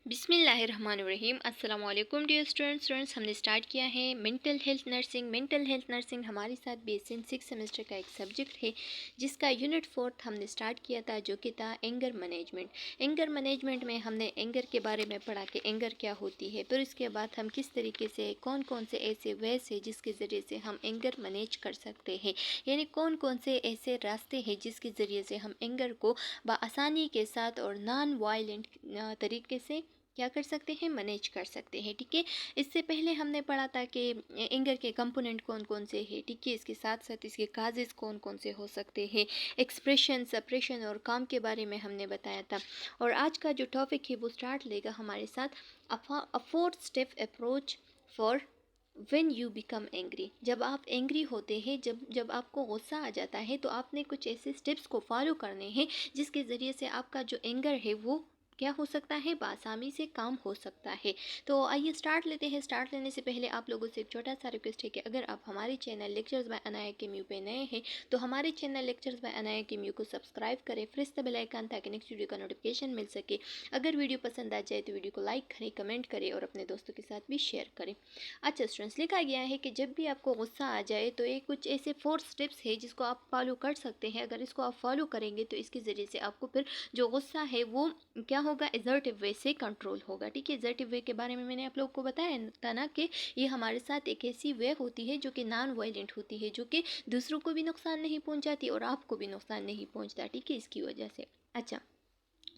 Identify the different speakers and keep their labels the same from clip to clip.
Speaker 1: बिस्मिल्लाहिर्रहमानिर्रहीम। अस्सलाम वालेकुम डियर स्टूडेंट्स हमने स्टार्ट किया है मेंटल हेल्थ नर्सिंग हमारे साथ BSc 6 सेमेस्टर का एक सब्जेक्ट है जिसका यूनिट 4 हमने स्टार्ट किया था, जो कि था एंगर मैनेजमेंट में हमने एंगर के बारे में पढ़ा कि एंगर क्या होती है। फिर इसके बाद हम किस तरीके से कौन कौन से ऐसे वेज है जिसके ज़रिए से हम एंगर मैनेज कर सकते हैं, यानी कौन कौन से ऐसे रास्ते हैं जिसके ज़रिए से हम एंगर को बआसानी के साथ और नॉन वायलेंट तरीके से क्या कर सकते हैं, मैनेज कर सकते हैं। ठीक है, इससे पहले हमने पढ़ा था कि एंगर के कंपोनेंट कौन कौन से हैं। ठीक है, इसके साथ साथ इसके काजेस कौन कौन से हो सकते हैं, एक्सप्रेशन, सप्रेशन और काम के बारे में हमने बताया था। और आज का जो टॉपिक है वो स्टार्ट लेगा हमारे साथ अ 4 step approach for when you become angry. जब आप एंग्री होते हैं, जब आपको गुस्सा आ जाता है, तो आपने कुछ ऐसे स्टेप्स को फॉलो करने हैं जिसके ज़रिए से आपका जो एंगर है वो क्या हो सकता है, बआसानी से काम हो सकता है। तो आइए स्टार्ट लेते हैं। स्टार्ट लेने से पहले आप लोगों से एक छोटा सा रिक्वेस्ट है कि अगर आप हमारे चैनल लेक्चर्स बाय अनाया केम्यू पे नए हैं तो हमारे चैनल लेक्चर्स बाय अनाया केम्यू को सब्सक्राइब करें, प्रेस द बेल आइकन ताकि नेक्स्ट वीडियो का नोटिफिकेशन मिल सके। अगर वीडियो पसंद आ जाए तो वीडियो को लाइक करें, कमेंट करें और अपने दोस्तों के साथ भी शेयर करें। अच्छा स्टूडेंट्स, लिखा गया है कि जब भी आपको गुस्सा आ जाए तो ये कुछ ऐसे 4 स्टेप्स है जिसको आप फॉलो कर सकते हैं। अगर इसको आप फॉलो करेंगे तो इसके ज़रिए से आपको फिर जो गुस्सा है वो क्या होगा, एजर्टिव वे से कंट्रोल होगा। ठीक है, एजर्टिव वे के बारे में मैंने आप लोग को बताया था ना कि ये हमारे साथ एक ऐसी वे होती है जो कि नॉन वायलेंट होती है, जो कि दूसरों को भी नुकसान नहीं पहुंचाती और आपको भी नुकसान नहीं पहुंचता। ठीक है, इसकी वजह से। अच्छा,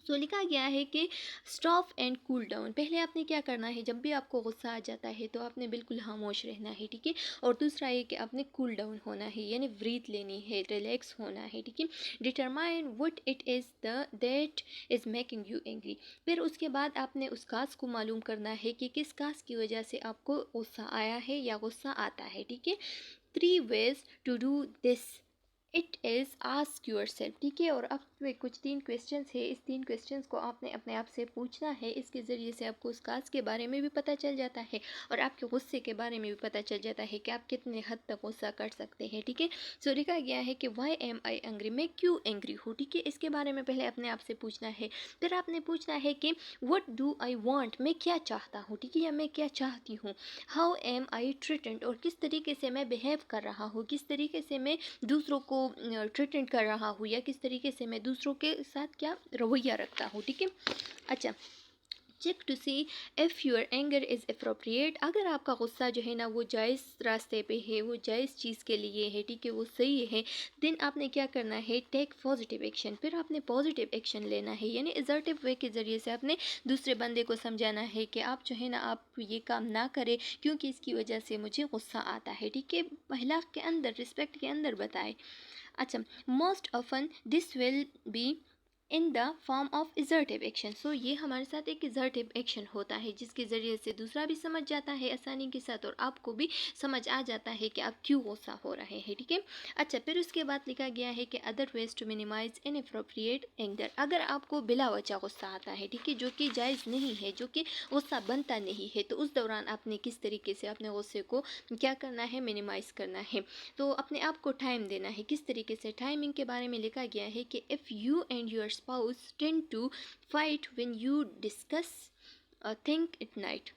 Speaker 1: तो लिखा गया है कि स्टॉप एंड कूल डाउन। पहले आपने क्या करना है, जब भी आपको गुस्सा आ जाता है तो आपने बिल्कुल खामोश रहना है। ठीक है, और दूसरा ये कि आपने कूल डाउन होना है, यानी ब्रीथ लेनी है, रिलैक्स होना है। ठीक है, determine what it is the that is making you angry. फिर उसके बाद आपने उस काज को मालूम करना है कि किस काज की वजह से आपको गुस्सा आया है या गुस्सा आता है। ठीक है, 3 ways to do this it is ask your self. ठीक है, और अब में कुछ 3 क्वेश्चंस है। इस 3 क्वेश्चंस को आपने अपने आप से पूछना है। इसके ज़रिए से आपको उस काज के बारे में भी पता चल जाता है और आपके गुस्से के बारे में भी पता चल जाता है कि आप कितने हद तक गुस्सा कर सकते हैं। ठीक है, सो लिखा गया है कि वाई एम आई एंग्री, मैं क्यों एंग्री हूँ। ठीक है, इसके बारे में पहले अपने आप से पूछना है। फिर आपने पूछना है कि वट डू आई वॉन्ट, मैं क्या चाहता हूँ। ठीक है, या मैं क्या चाहती हूँ। हाउ एम आई ट्रीटेंड, और किस तरीके से मैं बिहेव कर रहा हूँ, किस तरीके से मैं दूसरों को ट्रीटमेंट कर रहा हूँ, या किस तरीके से मैं दूसरों के साथ क्या रवैया रखता हूँ। ठीक है, अच्छा, check to see if your anger is appropriate. अगर आपका गुस्सा जो है ना वो जायज़ रास्ते पे है, वो जायज़ चीज़ के लिए है, ठीक है, वो सही है, देन आपने क्या करना है, टेक पॉजिटिव एक्शन। फिर आपने पॉजिटिव एक्शन लेना है, यानी एजर्टिव वे के ज़रिए से आपने दूसरे बंदे को समझाना है कि आप जो है ना आप ये काम ना करें क्योंकि इसकी वजह से मुझे गुस्सा आता है। ठीक है, पहला के अंदर, रिस्पेक्ट के अंदर बताए। अच्छा, most often this will be in the form of assertive action. So ये हमारे साथ एक इजर्टिव एक्शन होता है जिसके ज़रिए से दूसरा भी समझ जाता है आसानी के साथ और आपको भी समझ आ जाता है कि आप क्यों गुस्सा हो रहे हैं। ठीक है, अच्छा, फिर उसके बाद लिखा गया है कि other ways to minimise inappropriate anger. अगर आपको बिला वजह गुस्सा आता है, ठीक है, जो कि जायज़ नहीं है, जो कि गुस्सा बनता नहीं है, तो उस दौरान आपने किस तरीके से अपने गुस्से को क्या करना है, मिनिमाइज़ करना है। तो अपने आप को टाइम देना है। किस तरीके से, टाइमिंग के बारे में लिखा गया है कि if you and your spouse tend to fight when you discuss think it night.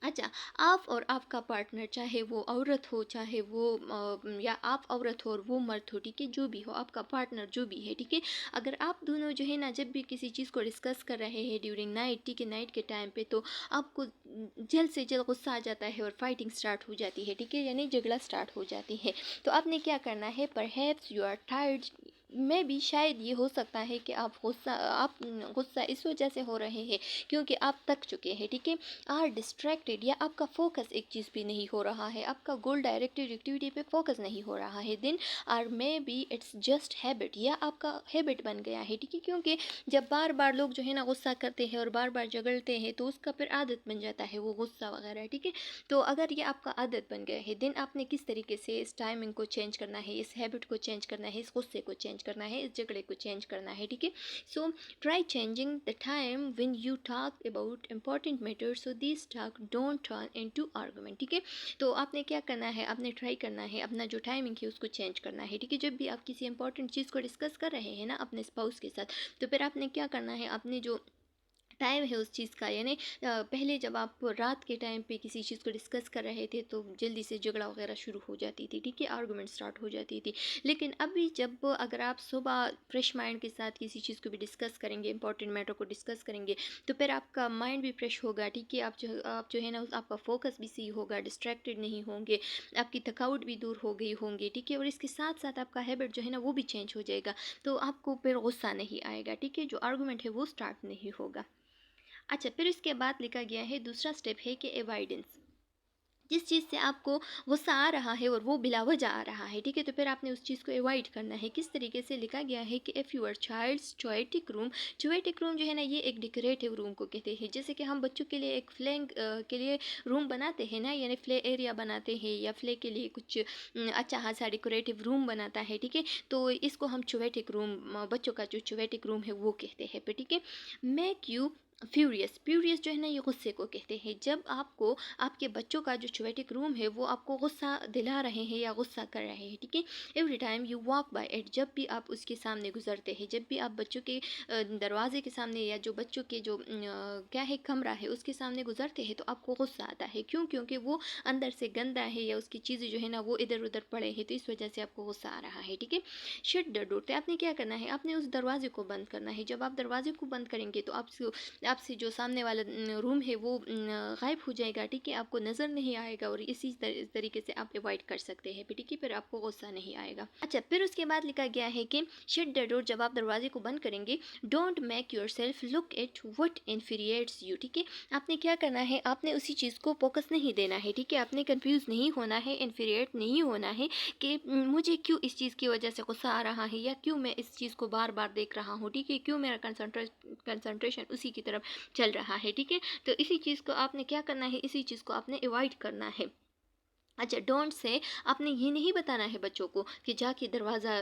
Speaker 1: अच्छा, आप और आपका पार्टनर, चाहे वो औरत हो, चाहे वो या आप औरत हो और वो मर्द हो, ठीक है, जो भी हो, आपका पार्टनर जो भी है, ठीक है, अगर आप दोनों जो है ना जब भी किसी चीज़ को डिस्कस कर रहे हैं ड्यूरिंग नाइट, ठीक है, नाइट के टाइम पे, तो आपको जल्द से जल्द गुस्सा आ जाता है और फाइटिंग स्टार्ट हो जाती है। ठीक है, यानी झगड़ा स्टार्ट हो जाती है। तो आपने क्या करना है, परहैप्स यू आर टायर्ड, में भी शायद ये हो सकता है कि आप गुस्सा इस वजह से हो रहे हैं क्योंकि आप थक चुके हैं। ठीक है, आर डिस्ट्रैक्टेड, या आपका फोकस एक चीज़ पे नहीं हो रहा है, आपका गोल डायरेक्टेड एक्टिविटी पे फोकस नहीं हो रहा है। Then or maybe it's just habit, या आपका हैबिट बन गया है। ठीक है, क्योंकि जब बार बार लोग जो है ना गुस्सा करते हैं और बार बार झगड़ते हैं तो उसका फिर आदत बन जाता है वो गुस्सा वगैरह। ठीक है, तो अगर ये आपका आदत बन गया है, देन आपने किस तरीके से इस टाइमिंग को चेंज करना है, इस हैबिट को चेंज करना है, इस गुस्से को चेंज करना है, इस झगड़े को चेंज करना है। ठीक है, so try changing the time when you talk about important matters so this talk don't turn into argument. ठीक है, तो आपने क्या करना है, आपने ट्राई करना है अपना जो टाइमिंग है उसको चेंज करना है। ठीक है, जब भी आप किसी इंपॉर्टेंट चीज़ को डिस्कस कर रहे हैं ना अपने स्पाउस के साथ, तो फिर आपने क्या करना है, अपने जो टाइम है उस चीज़ का, यानी पहले जब आप रात के टाइम पे किसी चीज़ को डिस्कस कर रहे थे तो जल्दी से झगड़ा वगैरह शुरू हो जाती थी, ठीक है, आर्गुमेंट स्टार्ट हो जाती थी। लेकिन अभी जब अगर आप सुबह फ्रेश माइंड के साथ किसी चीज़ को भी डिस्कस करेंगे, इंपॉर्टेंट मैटर को डिस्कस करेंगे, तो फिर आपका माइंड भी फ्रेश होगा, ठीक है, आप जो है ना आपका फोकस भी सही होगा, डिस्ट्रैक्टेड नहीं होंगे, आपकी थकावट भी दूर हो गई होंगी, ठीक है, और इसके साथ साथ आपका हैबिट जो है ना वो भी चेंज हो जाएगा। तो आपको फिर गुस्सा नहीं आएगा, ठीक है, जो आर्गूमेंट है वो स्टार्ट नहीं होगा। अच्छा, फिर इसके बाद लिखा गया है, दूसरा स्टेप है कि एवॉइडेंस। जिस चीज़ से आपको गुस्सा आ रहा है और वो बिला वजह आ रहा है, ठीक है, तो फिर आपने उस चीज़ को अवॉइड करना है। किस तरीके से लिखा गया है कि if your child's chaotic room, chaotic room जो है ना ये एक डेकोरेटिव रूम को कहते हैं। जैसे कि हम बच्चों के लिए एक फ्लैंग के लिए रूम बनाते हैं ना, यानी फ्ले एरिया बनाते हैं या फ्ले के लिए कुछ अच्छा खासा डेकोरेटिव रूम बनाता है, ठीक है, तो इसको हम चोएटिक रूम, बच्चों का जो चोएटिक रूम है वो कहते हैं, ठीक है। मेक यू फ्यूरियस, फ्यूरियस जो है ना ये गुस्से को कहते हैं। जब आपको आपके बच्चों का जो चोएटिक रूम है वो आपको गुस्सा दिला रहे हैं या गुस्सा कर रहे हैं, ठीक है, every time you walk bye it, जब भी आप उसके सामने गुजरते हैं, जब भी आप बच्चों के दरवाजे के सामने या जो बच्चों के जो क्या है कमरा है उसके सामने गुजरते हैं, तो आपको गुस्सा आता है। क्यों? क्योंकि वो अंदर से गंदा है या उसकी चीज़ें जो है ना वो इधर उधर पड़े हैं, तो इस वजह से आपको गुस्सा आ रहा है, ठीक है। शट द डोर, तो आपने क्या करना है, आपने उस दरवाजे को बंद करना है। जब आप दरवाजे को बंद करेंगे तो आपसे जो सामने वाला रूम है वो गायब हो जाएगा, ठीक है, आपको नज़र नहीं आएगा और इसी तरीके से आप अवॉइड कर सकते हैं, ठीक है, फिर आपको गुस्सा नहीं आएगा। अच्छा, फिर उसके बाद लिखा गया है कि शट द डोर, जब आप दरवाजे को बंद करेंगे, don't make yourself look at what infuriates you, ठीक है, आपने क्या करना है, आपने उसी चीज़ को फोकस नहीं देना है, ठीक है, आपने कंफ्यूज नहीं होना है, इन्फीरिएट नहीं होना है कि मुझे क्यों इस चीज़ की वजह से गुस्सा आ रहा है या क्यों मैं इस चीज़ को बार बार देख रहा हूँ, ठीक है, क्यों मेरा कंसंट्रेशन उसी की तरफ चल रहा है, ठीक है, तो इसी चीज़ को आपने क्या करना है, इसी चीज़ को आपने अवॉइड करना है। अच्छा, डोंट से आपने ये नहीं बताना है बच्चों को कि जाके दरवाज़ा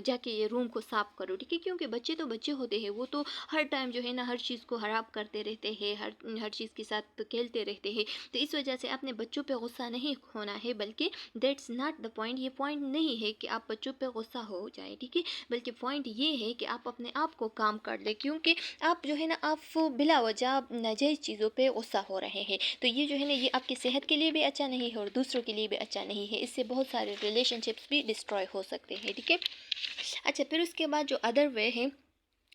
Speaker 1: जाके ये रूम को साफ़ करो, ठीक है, क्योंकि बच्चे तो बच्चे होते हैं, वो तो हर टाइम जो है ना हर चीज़ को ख़राब करते रहते हैं, हर हर चीज़ के साथ खेलते रहते हैं। तो इस वजह से आपने बच्चों पे गुस्सा नहीं होना है, बल्कि दैट्स नॉट द पॉइंट, ये पॉइंट नहीं है कि आप बच्चों पे गुस्सा हो जाए, ठीक है, बल्कि पॉइंट ये है कि आप अपने आप को काम कर ले, क्योंकि आप जो है ना आप बिला वजह नाजायज़ चीज़ों पे गुस्सा हो रहे हैं। तो ये जो है ना ये आपकी सेहत के लिए भी अच्छा नहीं है और दूसरों के लिए भी अच्छा नहीं है, इससे बहुत सारे रिलेशनशिप्स भी डिस्ट्रॉय हो सकते हैं, ठीक है। अच्छा, फिर उसके बाद जो अदर वे है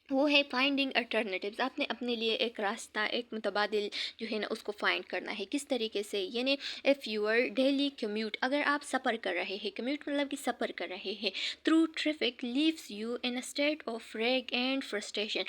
Speaker 1: वो है फाइंडिंग अल्टरनेटिव्स, आपने अपने लिए एक रास्ता, एक मुतबादिल जो है ना उसको फाइंड करना है। किस तरीके से, यानी इफ़ यूर डेली कम्यूट, अगर आप सफ़र कर रहे हैं, कम्यूट मतलब कि सफ़र कर रहे हैं, through traffic leaves you in a state of रेग एंड फ्रस्ट्रेशन,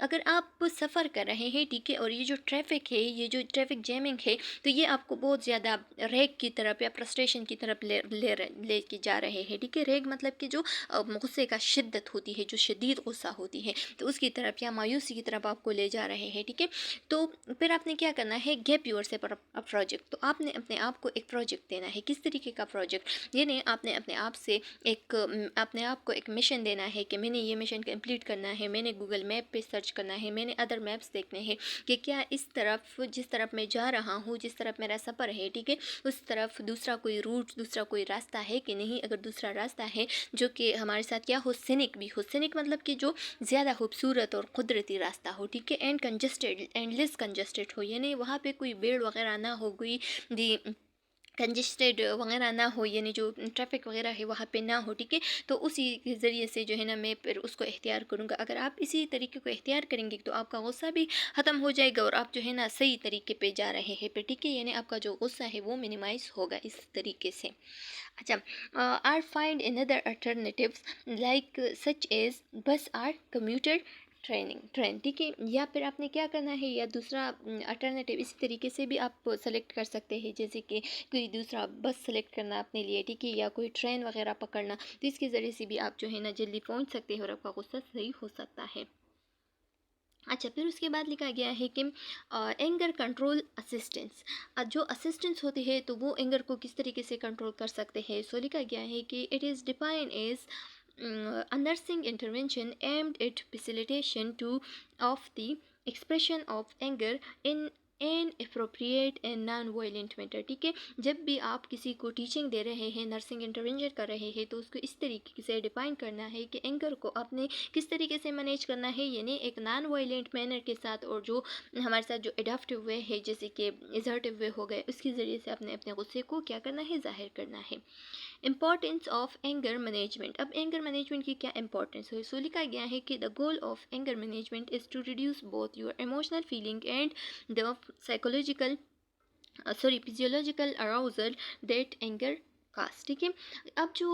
Speaker 1: अगर आप सफ़र कर रहे हैं, ठीक है, और ये जो ट्रैफिक है, ये जो ट्रैफिक जैमिंग है, तो ये आपको बहुत ज़्यादा रेग की तरफ या फ्रस्ट्रेशन की तरफ ले के जा रहे हैं, ठीक है। रेग मतलब कि जो गुस्से का शिद्दत होती है, जो शदीद गुस्सा होती है, तो उसकी तरफ या मायूसी की तरफ आपको ले जा रहे हैं, ठीक है। तो फिर आपने क्या करना है, गैप योर से प्रोजेक्ट, तो आपने अपने आप को एक प्रोजेक्ट देना है। किस तरीके का प्रोजेक्ट, यानी आपने अपने आप से अपने आप को एक मिशन देना है कि मैंने ये मिशन कंप्लीट करना है, मैंने गूगल मैप पे सर्च करना है, मैंने अदर मैप्स देखने हैं कि क्या इस तरफ, जिस तरफ मैं जा रहा हूँ, जिस तरफ मेरा सफ़र है, ठीक है, उस तरफ दूसरा कोई रूट, दूसरा कोई रास्ता है कि नहीं। अगर दूसरा रास्ता है जो कि हमारे साथ क्या हो, सिनिक भी हो, सिनिक मतलब कि जो ज़्यादा खूबसूरत और कुदरती रास्ता हो, ठीक है, and congested and less congested हो, यानी वहाँ पे कोई भीड़ वगैरह ना हो, कोई दी कंजस्टेड वगैरह ना हो, यानी जो ट्रैफिक वगैरह है वहाँ पे ना हो, ठीक है। तो उसी के ज़रिए से जो है ना मैं फिर उसको इख्तियार करूँगा। अगर आप इसी तरीके को इख्तियार करेंगे तो आपका गुस्सा भी ख़त्म हो जाएगा और आप जो है ना सही तरीके पे जा रहे हैं पे, ठीक है, यानी आपका जो गुस्सा है वो मिनिमाइज़ होगा इस तरीके से। अच्छा, or find another alternatives like such as bus or commuter train, ठीक है, या फिर आपने क्या करना है, या दूसरा अल्टरनेटिव इसी तरीके से भी आप सेलेक्ट कर सकते हैं, जैसे कि कोई दूसरा बस सेलेक्ट करना अपने लिए, ठीक है, या कोई ट्रेन वगैरह पकड़ना, तो इसके ज़रिए से भी आप जो है ना जल्दी पहुंच सकते हैं और आपका गुस्सा सही हो सकता है। अच्छा, फिर उसके बाद लिखा गया है कि एंगर कंट्रोल असिस्टेंस, जो असिस्टेंस होते हैं तो वो एंगर को किस तरीके से कंट्रोल कर सकते हैं। सो लिखा गया है कि it is define as a nursing intervention aimed at facilitation to of the expression of anger in an appropriate and non violent matter, ठीक है। जब भी आप किसी को टीचिंग दे रहे हैं, नर्सिंग इंटरवेंशन कर रहे हैं, तो उसको इस तरीके से डिफाइन करना है कि एंगर को आपने किस तरीके से मैनेज करना है, यानी एक नॉन वायलेंट मैनर के साथ, और जो हमारे साथ जो एडाप्टिव वे है जैसे कि एजर्टिव वे हो गए, उसके ज़रिए से अपने अपने गुस्से को क्या करना है, जाहिर करना है। Importance of anger management. अब एंगर मैनेजमेंट की क्या इंपॉर्टेंस है, सो लिखा गया है कि the goal of anger management is to reduce both your emotional feeling and the psychological physiological arousal that anger caused, ठीक है। अब जो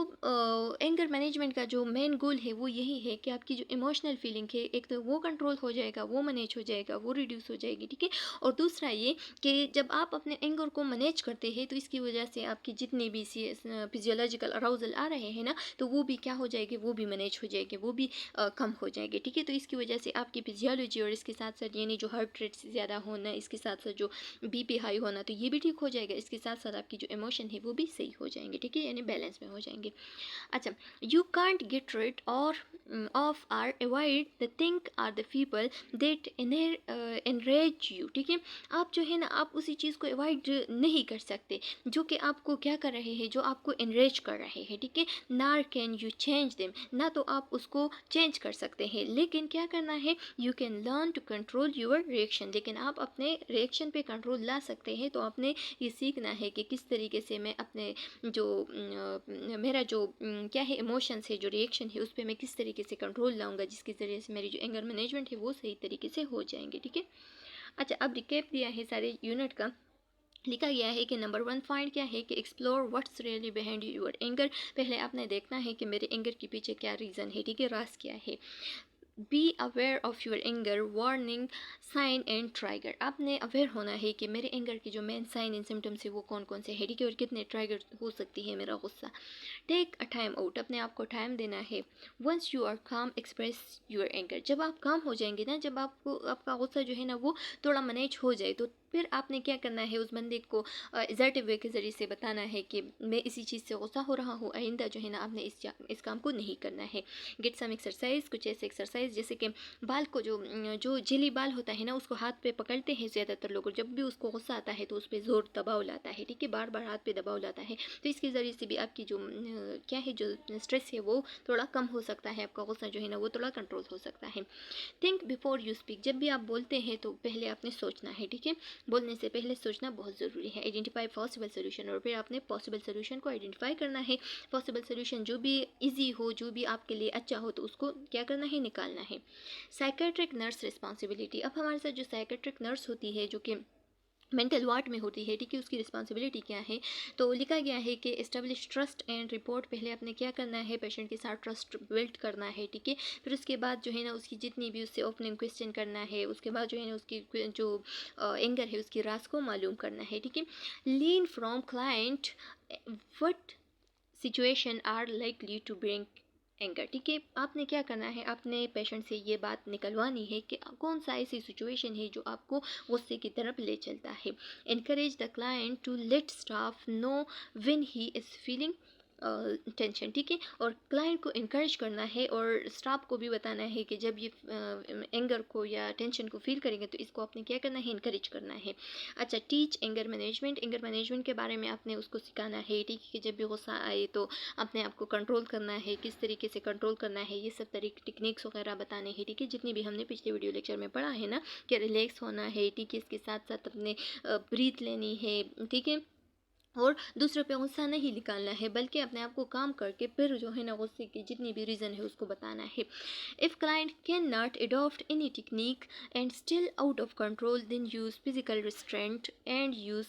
Speaker 1: एंगर मैनेजमेंट का जो मेन गोल है वो यही है कि आपकी जो इमोशनल फीलिंग है, एक तो वो कंट्रोल हो जाएगा, वो मैनेज हो जाएगा, वो रिड्यूस हो जाएगी, ठीक है। और दूसरा ये कि जब आप अपने एंगर को मैनेज करते हैं तो इसकी वजह से आपकी जितनी भी फिजियोलॉजिकल अराउजल आ रहे हैं ना, तो वो भी क्या हो जाएगी, वो भी मैनेज हो जाएगी, वो भी कम हो जाएंगे, ठीक है। तो इसकी वजह से आपकी फिजियोलॉजी और इसके साथ साथ यानी जो हार्ट रेट ज़्यादा होना, इसके साथ साथ जो बीपी हाई होना, तो ये भी ठीक हो जाएगा। इसके साथ साथ आपकी जो इमोशन है वो भी सही हो जाएंगे, ठीक है, यानी बैलेंस में हो जाएंगे। अच्छा, you can't get rid or of or avoid the thing or the people that enrage you, ठीक है। आप जो है ना, आप उसी चीज़ को अवॉइड नहीं कर सकते जो कि आपको क्या कर रहे हैं, जो आपको एनरेज कर रहे हैं, ठीक है। नार कैन यू चेंज देम, ना तो आप उसको चेंज कर सकते हैं, लेकिन क्या करना है, you can learn to control your reaction, लेकिन आप अपने रिएक्शन पे कंट्रोल ला सकते हैं। तो आपने ये सीखना है कि किस तरीके से मैं अपने जो मेरा जो क्या है इमोशंस है, जो रिएक्शन है, उस पर मैं किस तरीके से कंट्रोल लाऊंगा, जिसके ज़रिए से मेरी जो एंगर मैनेजमेंट है वो सही तरीके से हो जाएंगे, ठीक है। अच्छा, अब रिकैप दिया है सारे यूनिट का। लिखा गया है कि नंबर 1 पॉइंट क्या है कि explore what's really behind your anger. पहले आपने देखना है कि मेरे एंगर के पीछे क्या रीज़न है, ठीक है, राज क्या है। Be aware of your anger, warning sign and trigger. आपने अवेयर होना है कि मेरे एंगर के जो मेन साइन एंड सिम्टम्स है वो कौन कौन से है, ठीक है, और कितने ट्राइगर हो सकती है मेरा गुस्सा। टेक अ टाइम आउट, अपने आप को टाइम देना है। वंस यू आर काम एक्सप्रेस योर एंगर, जब आप काम हो जाएंगे ना, जब आपको आपका गुस्सा जो है ना वो थोड़ा मैनेज हो जाए, तो फिर आपने क्या करना है, उस बंदे को एजर्टिव वे के ज़रिए से बताना है कि मैं इसी चीज़ से गुस्सा हो रहा हूँ, आइंदा जो है ना आपने इस काम को नहीं करना है। गेट सम एक्सरसाइज, कुछ ऐसे एक्सरसाइज जैसे कि बाल को जो जेली बाल होता है ना, उसको हाथ पे पकड़ते हैं ज़्यादातर लोग, जब भी उसको गुस्सा आता है तो उस पर ज़ोर दबाव लाता है, ठीक है, बार बार हाथ पे दबाव लाता है। तो इसके ज़रिए से भी आपकी जो क्या है, जो स्ट्रेस है वो थोड़ा कम हो सकता है, आपका गुस्सा जो है ना वो थोड़ा कंट्रोल हो सकता है। थिंक बिफोर यू स्पीक, जब भी आप बोलते हैं तो पहले आपने सोचना है, ठीक है, बोलने से पहले सोचना बहुत ज़रूरी है। आइडेंटिफाई पॉसिबल सोल्यूशन, और फिर आपने पॉसिबल सोल्यूशन को आइडेंटिफाई करना है। पॉसिबल सोल्यूशन जो भी इजी हो, जो भी आपके लिए अच्छा हो, तो उसको क्या करना है, निकालना है। साइकेट्रिक नर्स रिस्पॉन्सिबिलिटी, अब हमारे साथ जो साइकेट्रिक नर्स होती है जो कि मेंटल वार्ड में होती है, ठीक है, उसकी रिस्पॉन्सिबिलिटी क्या है। तो लिखा गया है कि एस्टेब्लिश ट्रस्ट एंड रिपोर्ट, पहले आपने क्या करना है, पेशेंट के साथ ट्रस्ट बिल्ड करना है, ठीक है। फिर उसके बाद जो है ना उसकी जितनी भी उससे ओपनिंग क्वेश्चन करना है, उसके बाद जो है ना उसकी जो एंगर है उसकी राज को मालूम करना है, ठीक है। Learn from client what situation are likely to bring anger, ठीक है। आपने क्या करना है, आपने पेशेंट से ये बात निकलवानी है कि कौन सा ऐसी सिचुएशन है जो आपको गुस्से की तरफ ले चलता है। Encourage the client to let staff know when he is feeling tension, ठीक है, और क्लाइंट को इनकरेज करना है और स्टाफ को भी बताना है कि जब ये एंगर को या टेंशन को फील करेंगे तो इसको आपने क्या करना है, इनकरेज करना है। अच्छा, teach anger management, anger management के बारे में आपने उसको सिखाना है, ठीक है, कि जब भी गुस्सा आए तो अपने आप को कंट्रोल करना है, किस तरीके से कंट्रोल करना है, ये सब तरीके टेक्निक्स वगैरह बताने हैं, ठीक है, जितनी भी हमने पिछले वीडियो लेक्चर में पढ़ा है ना, कि रिलैक्स होना है, ठीक है, इसके साथ साथ अपने ब्रीथ लेनी है, ठीक है, और दूसरों पे गुस्सा नहीं निकालना है, बल्कि अपने आप को काम करके फिर जो है ना गुस्से की जितनी भी रीज़न है उसको बताना है। If client can not adopt any technique and still out of control, then use physical restraint and use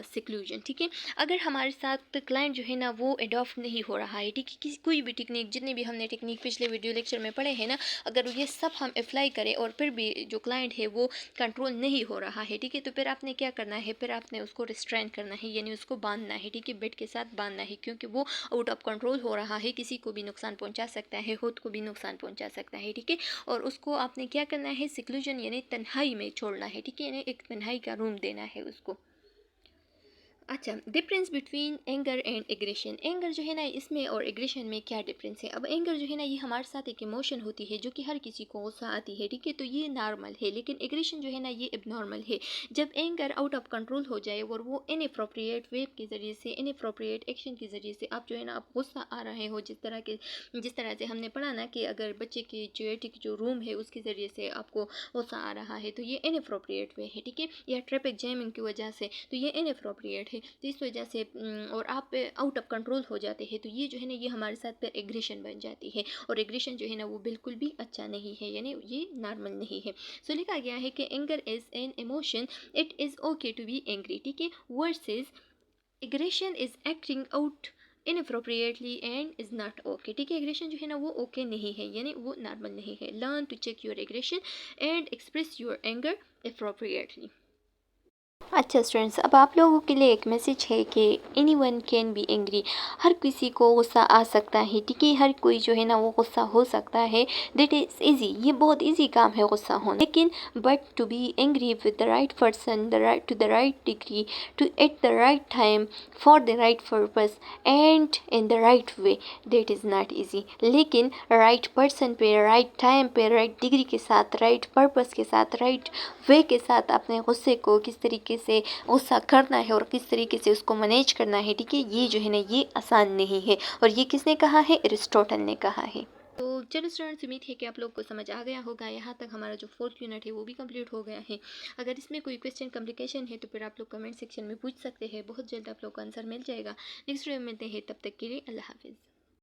Speaker 1: seclusion, ठीक है। अगर हमारे साथ क्लाइंट जो है ना वो अडॉप्ट नहीं हो रहा है, ठीक है, किसी कोई भी टेक्निक, जितनी भी हमने टेक्निक पिछले वीडियो लेक्चर में पढ़े हैं ना, अगर ये सब हम अप्लाई करें और फिर भी जो क्लाइंट है वो कंट्रोल नहीं हो रहा है, ठीक है, तो फिर आपने क्या करना है, फिर आपने उसको रिस्ट्रेन करना है, यानी उसको बांधना है, ठीक है, बेड के साथ बांधना है, क्योंकि वो आउट ऑफ कंट्रोल हो रहा है, किसी को भी नुकसान पहुंचा सकता है, खुद को भी नुकसान पहुंचा सकता है, ठीक है। और उसको आपने क्या करना है, सिक्लूजन यानी तन्हाई में छोड़ना है, ठीक है, यानी एक तन्हाई का रूम देना है उसको। अच्छा, difference between anger and aggression. Anger जो है ना इसमें और एग्रेशन में क्या डिफरेंस है? अब एंगर जो है ना ये हमारे साथ एक इमोशन होती है जो कि हर किसी को गुस्सा आती है, ठीक है, तो ये नॉर्मल है। लेकिन एग्रेशन जो है ना ये एबनॉर्मल है। जब एंगर आउट ऑफ कंट्रोल हो जाए और वो इनअप्रोप्रिएट वेव के ज़रिए से, इनअप्रोप्रिएट एक्शन के ज़रिए से आप जो है ना आप गुस्सा आ रहे हो, जिस तरह से हमने पढ़ा ना कि अगर बच्चे की जोएटिक जो रूम है उसके ज़रिए से आपको गुस्सा आ रहा है तो ये इनअप्रोप्रिएट वे है, ठीक है, या ट्रैफिक जैमिंग की वजह से तो ये इनअप्रोप्रिएट है। तो इस वजह से और आप आउट ऑफ कंट्रोल हो जाते हैं तो ये जो है ना ये हमारे साथ फिर एग्रेशन बन जाती है। और एग्रेशन जो है ना वो बिल्कुल भी अच्छा नहीं है, यानी ये नॉर्मल नहीं है। सो लिखा गया है कि anger is an emotion, it is okay to be angry, ठीक है, versus aggression is acting out inappropriately and is not okay, ठीक है, एग्रेशन जो है ना वो ओके नहीं है, यानी वो नॉर्मल नहीं है। Learn to check your aggression and express your anger appropriately. अच्छा स्टूडेंट्स, अब आप लोगों के लिए एक मैसेज है कि anyone can be angry. हर किसी को गुस्सा आ सकता है, ठीक है, हर कोई जो है ना वो गुस्सा हो सकता है। दैट इज़ ईजी, ये बहुत ईजी काम है गुस्सा होना। लेकिन but to be angry with the right person, the right to the right degree, to at the right time, for the right purpose and in the right way, that is not easy. लेकिन right person पे, right time पे, right degree के साथ, right purpose के साथ, right way के साथ अपने गुस्से को किस तरीके से गुस्सा करना है और किस तरीके से उसको मैनेज करना है, ठीक है, ये जो है ना ये आसान नहीं है। और ये किसने कहा है? एरिस्टोटल ने कहा है। तो चलो स्टूडेंट्स, उम्मीद है कि आप लोग को समझ आ गया होगा। यहाँ तक हमारा जो 4th यूनिट है वो भी कंप्लीट हो गया है। अगर इसमें कोई क्वेश्चन कम्प्लिकेशन है तो फिर आप लोग कमेंट सेक्शन में पूछ सकते हैं। बहुत जल्द आप लोग को आंसर मिल जाएगा। नेक्स्ट वीडियो में मिलते हैं, तब तक के लिए अल्लाह हाफिज़।